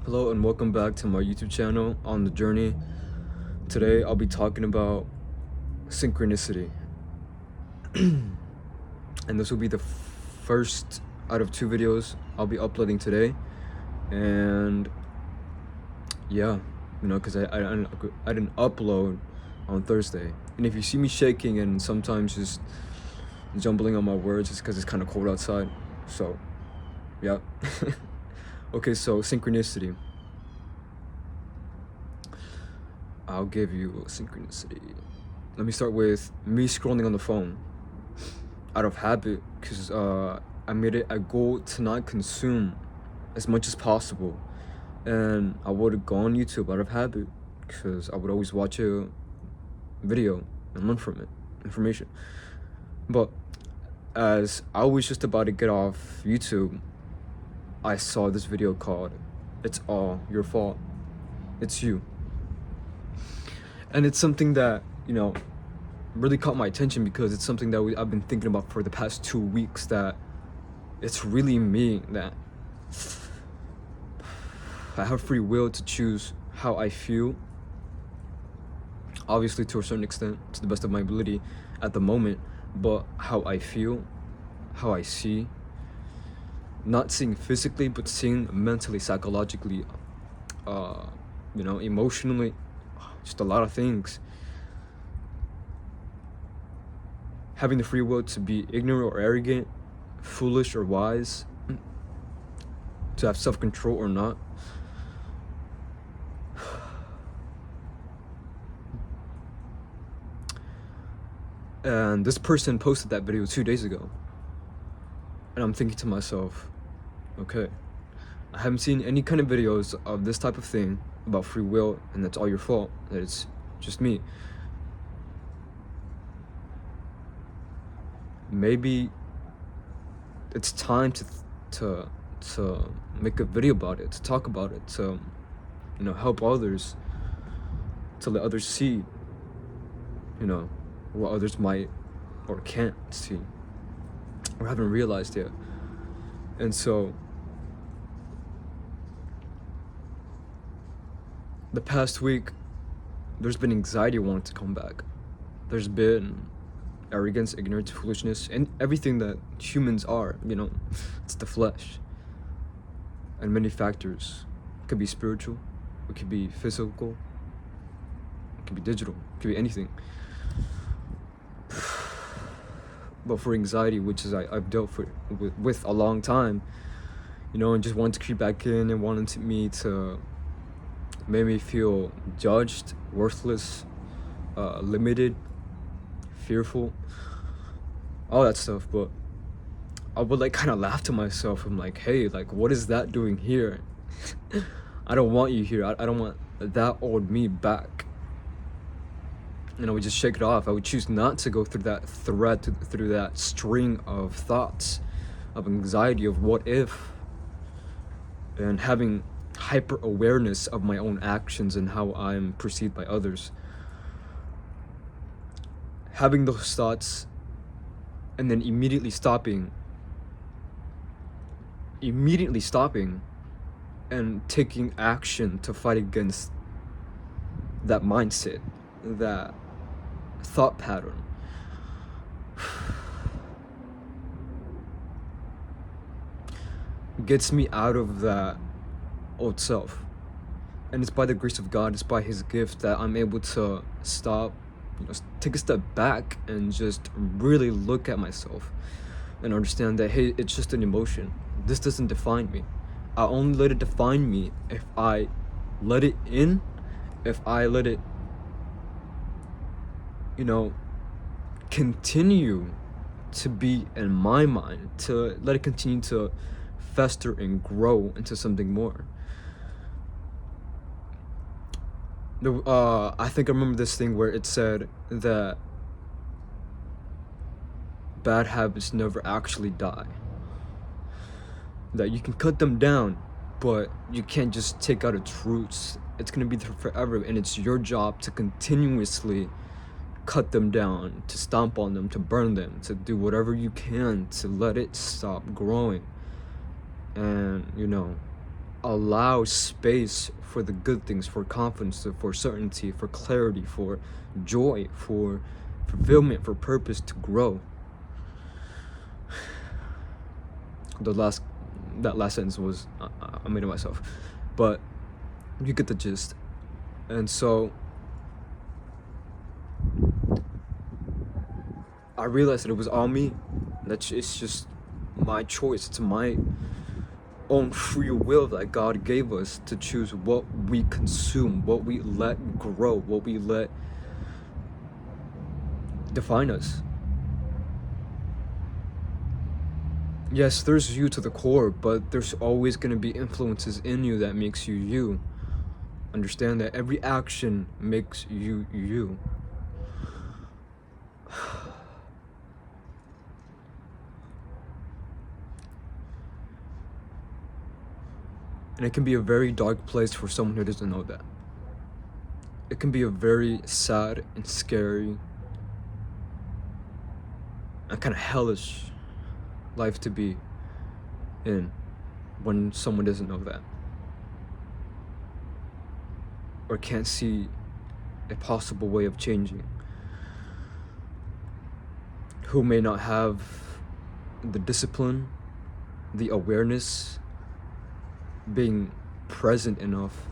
Hello and welcome back to my YouTube channel On The Journey. Today I'll be talking about synchronicity. And this will be the first out of 2 videos I'll be uploading today. And yeah, because I didn't upload on Thursday. And if you see me shaking and sometimes just jumbling on my words, it's because it's kind of cold outside. So, yeah. Okay, so synchronicity. I'll give you synchronicity. Let me start with me scrolling on the phone out of habit, because I made it a goal to not consume as much as possible. And I would go on YouTube out of habit because I would always watch a video and learn from it, information. But as I was just about to get off YouTube, I saw this video called "It's All Your Fault. It's You." And it's something that, really caught my attention because it's something that I've been thinking about for the past 2 weeks, that it's really me, that I have free will to choose how I feel. Obviously, to a certain extent, to the best of my ability at the moment, but how I feel, how I see, not seeing physically, but seeing mentally, psychologically, emotionally, just a lot of things. Having the free will to be ignorant or arrogant, foolish or wise, to have self-control or not. And this person posted that video 2 days ago. And I'm thinking to myself, okay, I haven't seen any kind of videos of this type of thing about free will, and that's all your fault, that it's just me. Maybe it's time to make a video about it, to talk about it, to help others, to let others see what others might or can't see or haven't realized yet. And so the past week, there's been anxiety wanting to come back. There's been arrogance, ignorance, foolishness, and everything that humans are, it's the flesh. And many factors. It could be spiritual, it could be physical, it could be digital, it could be anything. But for anxiety, which is I've dealt with a long time, and just wanted to creep back in and wanted me to make me feel judged, worthless, limited, fearful, all that stuff. But I would kind of laugh to myself. I'm like, hey, what is that doing here? I don't want you here. I don't want that old me back. And I would just shake it off. I would choose not to go through that thread, through that string of thoughts, of anxiety, of what if, and having hyper awareness of my own actions and how I'm perceived by others. Having those thoughts and then immediately stopping and taking action to fight against that mindset, that thought pattern. Gets me out of that old self. And it's by the grace of God, it's by His gift that I'm able to stop, take a step back and just really look at myself and understand that, hey, it's just an emotion. This doesn't define me. I only let it define me if I let it in, if I let it, continue to be in my mind, to let it continue to fester and grow into something more. I think I remember this thing where it said that bad habits never actually die. That you can cut them down, but you can't just take out its roots. It's gonna be there forever, and it's your job to continuously cut them down, to stomp on them, to burn them, to do whatever you can to let it stop growing. And allow space for the good things, for confidence, for certainty, for clarity, for joy, for fulfillment, for purpose to grow. That last sentence was I made it myself, but you get the gist. And so I realized that it was all me. That it's just my choice. It's my own free will that God gave us to choose what we consume, what we let grow, what we let define us. Yes, there's you to the core, but there's always going to be influences in you that makes you you. Understand that every action makes you you. And it can be a very dark place for someone who doesn't know that. It can be a very sad and scary and kind of hellish life to be in when someone doesn't know that, or can't see a possible way of changing, who may not have the discipline, the awareness, being present enough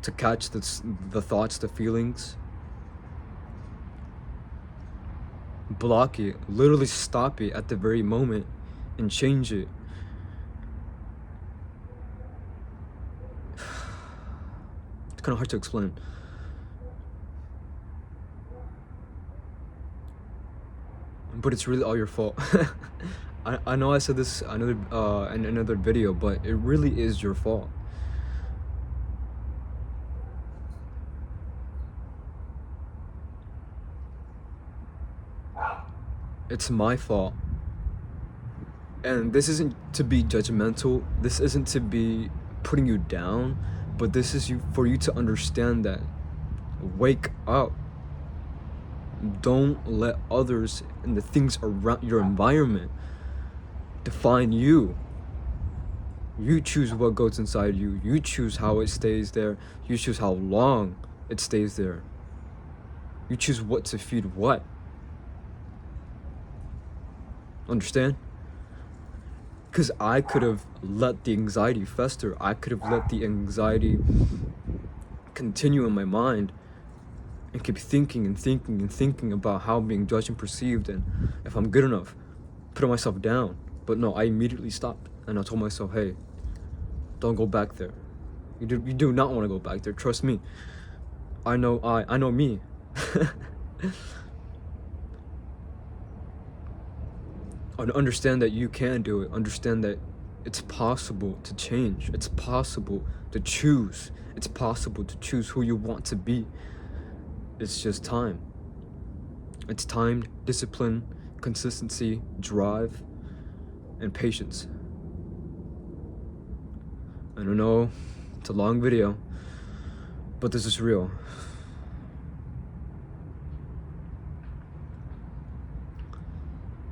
to catch the thoughts, the feelings, block it, literally stop it at the very moment and change it. It's kind of hard to explain. But it's really all your fault. I know I said this in another video, but it really is your fault. It's my fault. And this isn't to be judgmental. This isn't to be putting you down, but this is for you to understand that. Wake up. Don't let others and the things around your environment define you. You choose what goes inside you. You choose how it stays there. You choose how long it stays there. You choose what to feed what. Understand? Because I could have let the anxiety fester. I could have let the anxiety continue in my mind and keep thinking and thinking and thinking about how I'm being judged and perceived and if I'm good enough, putting myself down. But no, I immediately stopped and I told myself, hey, don't go back there. You do not want to go back there. Trust me. I know me. Understand that you can do it. Understand that it's possible to change. It's possible to choose. It's possible to choose who you want to be. It's just time. It's time, discipline, consistency, drive, and patience. I don't know, it's a long video, but this is real.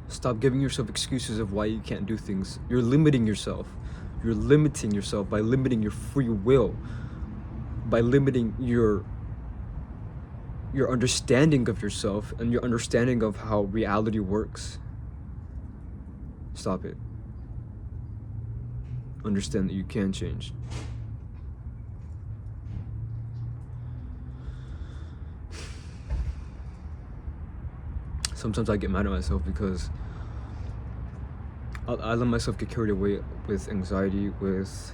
Stop giving yourself excuses of why you can't do things. You're limiting yourself. You're limiting yourself by limiting your free will, by limiting your understanding of yourself and your understanding of how reality works. Stop it. Understand that you can change. Sometimes I get mad at myself because I let myself get carried away with anxiety, with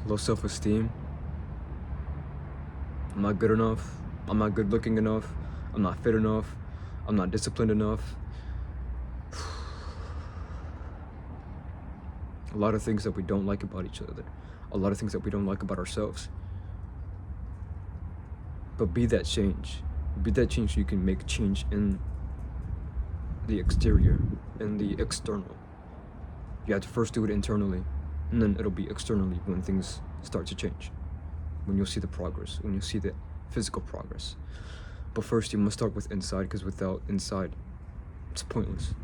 low self-esteem. I'm not good enough. I'm not good looking enough. I'm not fit enough. I'm not disciplined enough. A lot of things that we don't like about each other. A lot of things that we don't like about ourselves. But be that change. Be that change so you can make change in the exterior, in the external. You have to first do it internally, and then it'll be externally when things start to change. When you'll see the progress, when you'll see the physical progress. But first you must start with inside, because without inside, it's pointless.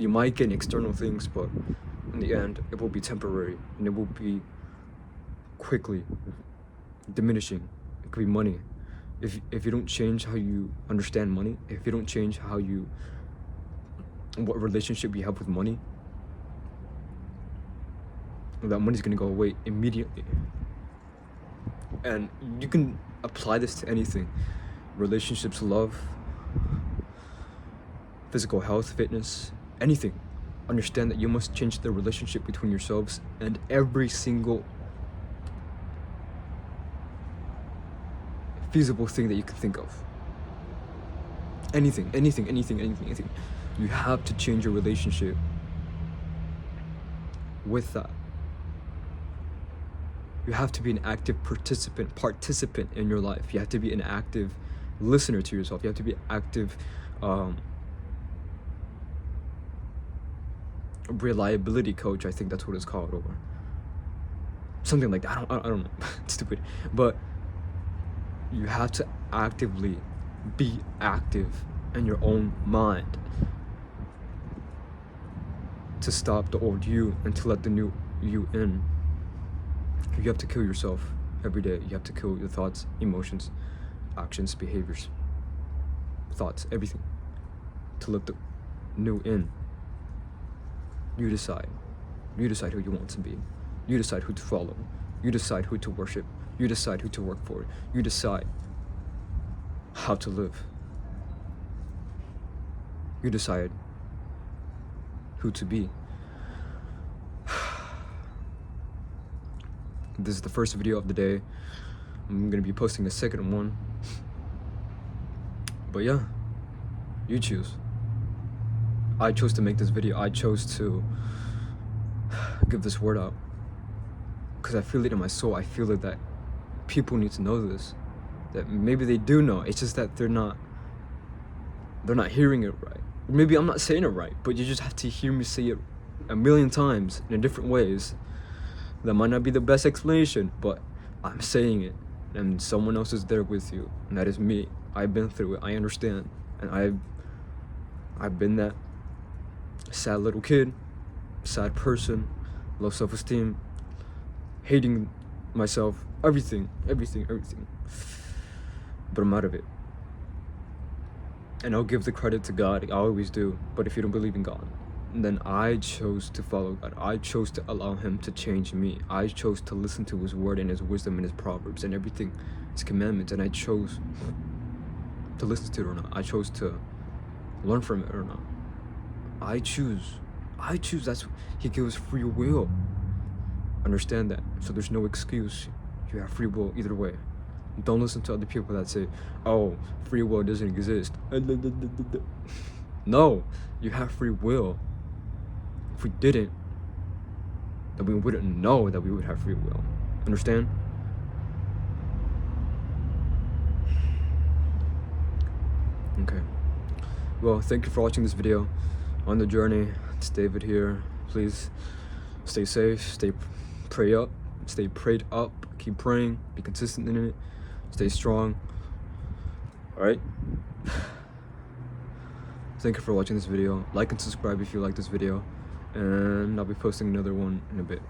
You might get external things, but in the end, it will be temporary, and it will be quickly diminishing. It could be money. If you don't change how you understand money, if you don't change what relationship you have with money, that money's gonna go away immediately. And you can apply this to anything: relationships, love, physical health, fitness, anything. Understand that you must change the relationship between yourselves and every single feasible thing that you can think of. Anything. You have to change your relationship with that. You have to be an active participant in your life. You have to be an active listener to yourself. You have to be active reliability coach, I think that's what it's called, or something like that. I don't know. It's stupid. But you have to actively be active in your own mind to stop the old you and to let the new you in. You have to kill yourself every day. You have to kill your thoughts, emotions, actions, behaviors, thoughts, everything, to let the new in. You decide. You decide who you want to be. You decide who to follow. You decide who to worship. You decide who to work for. You decide how to live. You decide who to be. This is the first video of the day. I'm gonna be posting a second one. But yeah, you choose. I chose to make this video. I chose to give this word out because I feel it in my soul. I feel it that people need to know this. That maybe they do know. It's just that they're not hearing it right. Or maybe I'm not saying it right, but you just have to hear me say it a million times in different ways. That might not be the best explanation, but I'm saying it, and someone else is there with you, and that is me. I've been through it. I understand, and I've been that sad little kid, sad person, low self-esteem, hating myself, everything. But I'm out of it. And I'll give the credit to God. I always do. But if you don't believe in God, then I chose to follow God. I chose to allow Him to change me. I chose to listen to His word and His wisdom and His proverbs and everything, His commandments. And I chose to listen to it or not. I chose to learn from it or not. I choose. That's, He gives free will. Understand that. So there's no excuse. You have free will either way. Don't listen to other people that say, oh, free will doesn't exist. No, you have free will. If we didn't, then we wouldn't know that we would have free will. Understand? Okay. Well, thank you for watching this video. On the journey, it's David here. Please stay safe, stay prayed up, keep praying, be consistent in it, stay strong. Alright? Thank you for watching this video. Like and subscribe if you like this video. And I'll be posting another one in a bit.